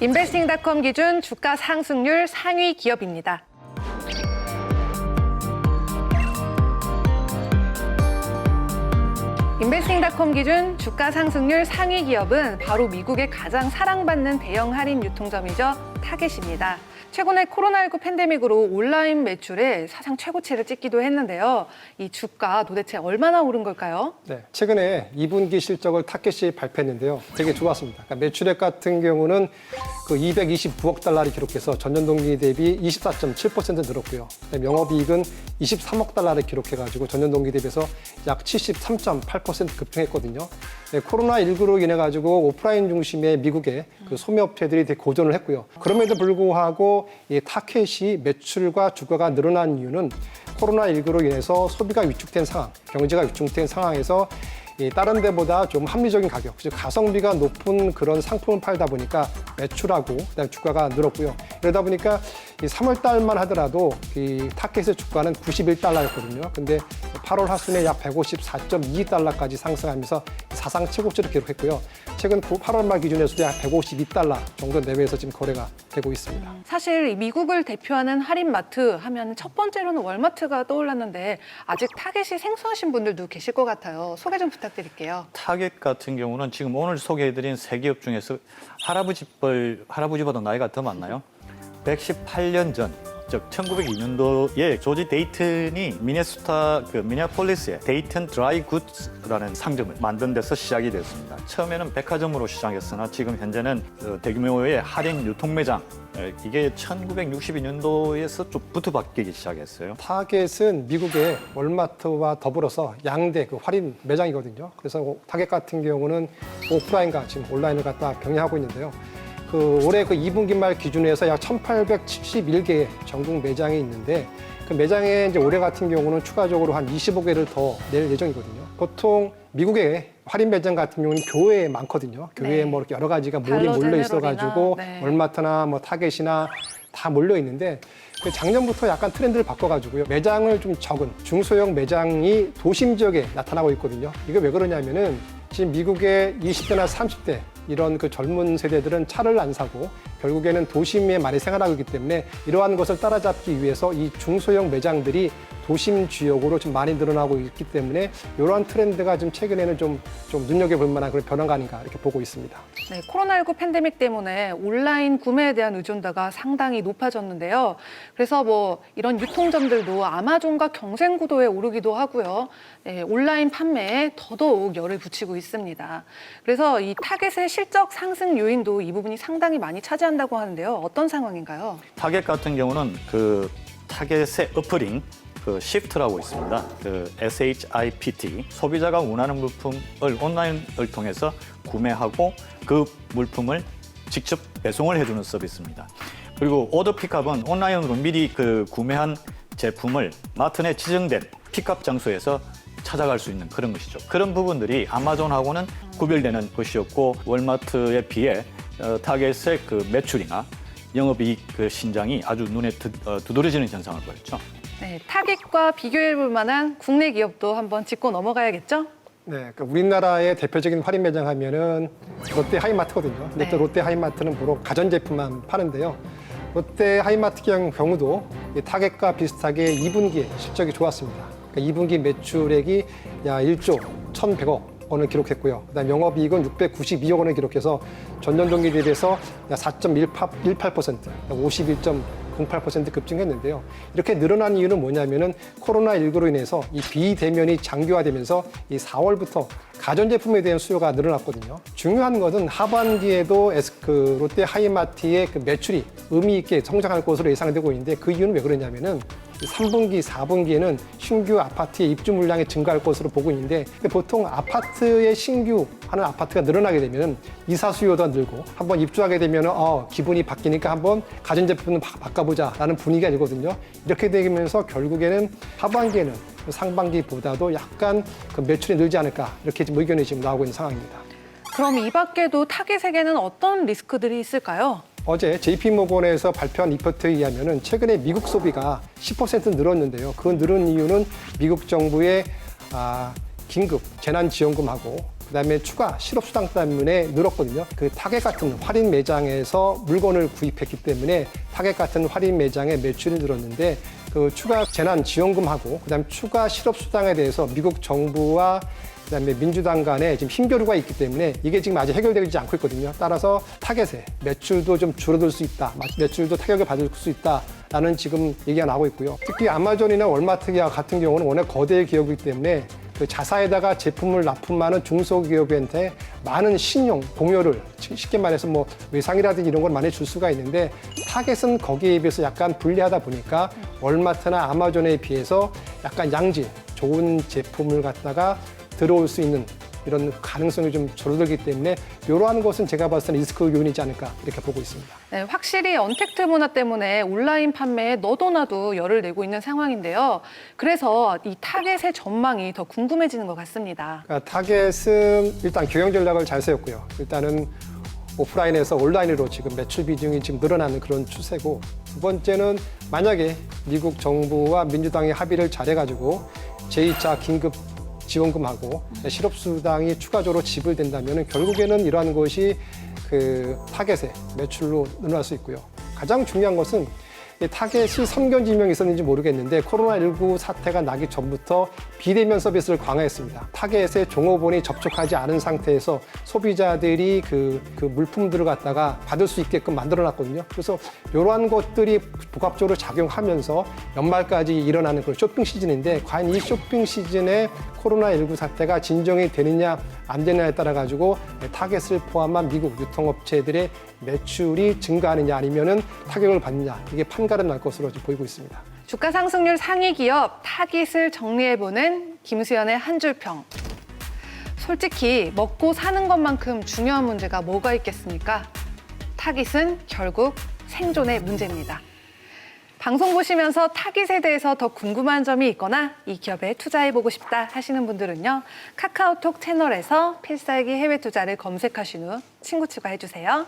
인베스팅닷컴 기준 주가 상승률 상위 기업입니다. 인베스팅닷컴 기준 주가 상승률 상위 기업은 바로 미국의 가장 사랑받는 대형 할인 유통점이죠. 타겟입니다. 최근에 코로나19 팬데믹으로 온라인 매출에 사상 최고치를 찍기도 했는데요. 이 주가 도대체 얼마나 오른 걸까요? 네, 최근에 2분기 실적을 타겟이 발표했는데요. 되게 좋았습니다. 그러니까 매출액 같은 경우는 그 229억 달러를 기록해서 전년 동기 대비 24.7% 늘었고요. 영업이익은 23억 달러를 기록해가지고 전년 동기 대비해서 약 73.8% 급등했거든요. 네, 코로나19로 인해 가지고 오프라인 중심의 미국의 그 소매업체들이 되게 고전을 했고요. 그럼에도 불구하고 이 타켓이 매출과 주가가 늘어난 이유는 코로나19로 인해서 소비가 위축된 상황, 경제가 위축된 상황에서 다른 데보다 좀 합리적인 가격, 즉 가성비가 높은 그런 상품을 팔다 보니까 매출하고 그다음 주가가 늘었고요. 그러다 보니까 이 3월 달만 하더라도 이 타켓의 주가는 91달러였거든요. 근데 8월 하순에 약 154.2달러까지 상승하면서 사상 최고치를 기록했고요. 최근 8월 말 기준에서도 약 152달러 정도 내외에서 지금 거래가 되고 있습니다. 사실 이 미국을 대표하는 할인마트 하면 첫 번째로는 월마트가 떠올랐는데 아직 타겟이 생소하신 분들도 계실 것 같아요. 소개 좀 부탁드릴게요. 타겟 같은 경우는 지금 오늘 소개해드린 세 기업 중에서 할아버지보다 나이가 더 많나요? 118년 전, 즉 1902년도에 조지 데이튼이 미네폴리스의 데이튼 드라이 굿즈라는 상점을 만든 데서 시작이 됐습니다. 처음에는 백화점으로 시작했으나 지금 현재는 대규모의 할인 유통매장, 이게 1962년도에서 좀부터 바뀌기 시작했어요. 타겟은 미국의 월마트와 더불어서 양대 그 할인 매장이거든요. 그래서 타겟 같은 경우는 오프라인과 지금 온라인을 갖다 병행하고 있는데요. 올해 2분기 말 기준에서 약 1,871개의 전국 매장이 있는데 그 매장에 이제 올해 같은 경우는 추가적으로 한 25개를 더 낼 예정이거든요. 보통 미국의 할인 매장 같은 경우는 교외에 많거든요. 교외에 뭐 이렇게 여러 가지가 몰려 있어가지고 월마트나 뭐 타겟이나 다 몰려 있는데 작년부터 약간 트렌드를 바꿔가지고요. 매장을 좀 적은 중소형 매장이 도심 지역에 나타나고 있거든요. 이게 왜 그러냐면은 지금 미국의 20대나 30대 이런 그 젊은 세대들은 차를 안 사고 결국에는 도심에 많이 생활하고 있기 때문에 이러한 것을 따라잡기 위해서 이 중소형 매장들이 도심 지역으로 좀 많이 늘어나고 있기 때문에 이러한 트렌드가 지금 최근에는 좀 눈여겨볼 만한 그런 변화가 아닌가 이렇게 보고 있습니다. 네, 코로나19 팬데믹 때문에 온라인 구매에 대한 의존도가 상당히 높아졌는데요. 그래서 뭐 이런 유통점들도 아마존과 경쟁 구도에 오르기도 하고요. 네, 온라인 판매에 더더욱 열을 붙이고 있습니다. 그래서 이 타겟의 실적 상승 요인도 이 부분이 상당히 많이 차지한다고 하는데요. 어떤 상황인가요? 타겟 같은 경우는 그 타겟의 어플인 시프트라고 있습니다. SHIPT, 소비자가 원하는 물품을 온라인을 통해서 구매하고 그 물품을 직접 배송을 해주는 서비스입니다. 그리고 오더 픽업은 온라인으로 미리 구매한 제품을 마트 내 지정된 픽업 장소에서 찾아갈 수 있는 그런 것이죠. 그런 부분들이 아마존하고는 구별되는 것이었고 월마트에 비해 타겟의 매출이나 영업이익 신장이 아주 눈에 두드러지는 현상을 보였죠. 네, 타겟과 비교해볼 만한 국내 기업도 한번 짚고 넘어가야겠죠? 네, 그러니까 우리나라의 대표적인 할인 매장 하면은 롯데 하이마트거든요. 근데 또 롯데 하이마트는 주로 가전제품만 파는데요. 롯데 하이마트 경우도 이 타겟과 비슷하게 2분기에 실적이 좋았습니다. 그러니까 2분기 매출액이 약 1조 1,100억 원을 기록했고요. 그다음 영업이익은 692억 원을 기록해서 전년 동기 대비해서 약 4.18%, 51.08% 급증했는데요. 이렇게 늘어난 이유는 뭐냐면은 코로나19로 인해서 이 비대면이 장기화되면서 이 4월부터 가전제품에 대한 수요가 늘어났거든요. 중요한 것은 하반기에도 롯데 하이마트의 매출이 의미 있게 성장할 것으로 예상되고 있는데 그 이유는 왜 그러냐면은 3분기, 4분기에는 신규 아파트의 입주 물량이 증가할 것으로 보고 있는데 보통 아파트의 신규 하는 아파트가 늘어나게 되면 이사 수요도 늘고 한번 입주하게 되면 기분이 바뀌니까 한번 가전제품을 바꿔보자라는 분위기가 일거든요. 이렇게 되면서 결국에는 하반기에는 상반기보다도 약간 매출이 늘지 않을까 이렇게 지금 의견이 지금 나오고 있는 상황입니다. 그럼 이 밖에도 타겟에게는 어떤 리스크들이 있을까요? 어제 JP모건에서 발표한 리포트에 의하면 최근에 미국 소비가 10% 늘었는데요. 그 늘은 이유는 미국 정부의 긴급 재난지원금하고 그다음에 추가 실업수당 때문에 늘었거든요. 그 타겟 같은 할인 매장에서 물건을 구입했기 때문에 타겟 같은 할인 매장의 매출이 늘었는데 그 추가 재난지원금하고 그다음에 추가 실업수당에 대해서 미국 정부와 그다음에 민주당 간에 지금 힘겨루가 있기 때문에 이게 지금 아직 해결되지 않고 있거든요. 따라서 타겟에 매출도 좀 줄어들 수 있다. 매출도 타격을 받을 수 있다라는 지금 얘기가 나오고 있고요. 특히 아마존이나 월마트 같은 경우는 워낙 거대 기업이기 때문에 그 자사에다가 제품을 납품하는 중소기업한테 많은 신용, 공여를 쉽게 말해서 뭐 외상이라든지 이런 걸 많이 줄 수가 있는데 타겟은 거기에 비해서 약간 불리하다 보니까 월마트나 아마존에 비해서 약간 양질, 좋은 제품을 갖다가 들어올 수 있는 이런 가능성이 좀 줄어들기 때문에 이러한 것은 제가 봤을 때는 리스크 요인이지 않을까 이렇게 보고 있습니다. 네, 확실히 언택트 문화 때문에 온라인 판매에 너도나도 열을 내고 있는 상황인데요. 그래서 이 타겟의 전망이 더 궁금해지는 것 같습니다. 그러니까 타겟은 일단 경영 전략을 잘 세웠고요. 일단은 오프라인에서 온라인으로 지금 매출 비중이 지금 늘어나는 그런 추세고 두 번째는 만약에 미국 정부와 민주당이 합의를 잘해가지고 제2차 긴급 지원금하고 실업수당이 추가적으로 지불된다면 결국에는 이러한 것이 그 타겟의 매출로 늘어날 수 있고요. 가장 중요한 것은 이 타겟이 선견지명이 있었는지 모르겠는데 코로나19 사태가 나기 전부터 비대면 서비스를 강화했습니다. 타겟에 종업원이 접촉하지 않은 상태에서 소비자들이 그 물품들을 갖다가 받을 수 있게끔 만들어놨거든요. 그래서 이러한 것들이 복합적으로 작용하면서 연말까지 일어나는 그런 쇼핑 시즌인데 과연 이 쇼핑 시즌에 코로나19 사태가 진정이 되느냐 안 되느냐에 따라 가지고 타겟을 포함한 미국 유통업체들의 매출이 증가하느냐 아니면은 타격을 받느냐 이게 판가름 날 것으로 지금 보이고 있습니다. 주가 상승률 상위 기업 타깃을 정리해보는 김수현의 한 줄 평. 솔직히 먹고 사는 것만큼 중요한 문제가 뭐가 있겠습니까? 타깃은 결국 생존의 문제입니다. 방송 보시면서 타깃에 대해서 더 궁금한 점이 있거나 이 기업에 투자해보고 싶다 하시는 분들은요. 카카오톡 채널에서 필살기 해외 투자를 검색하신 후 친구 추가해주세요.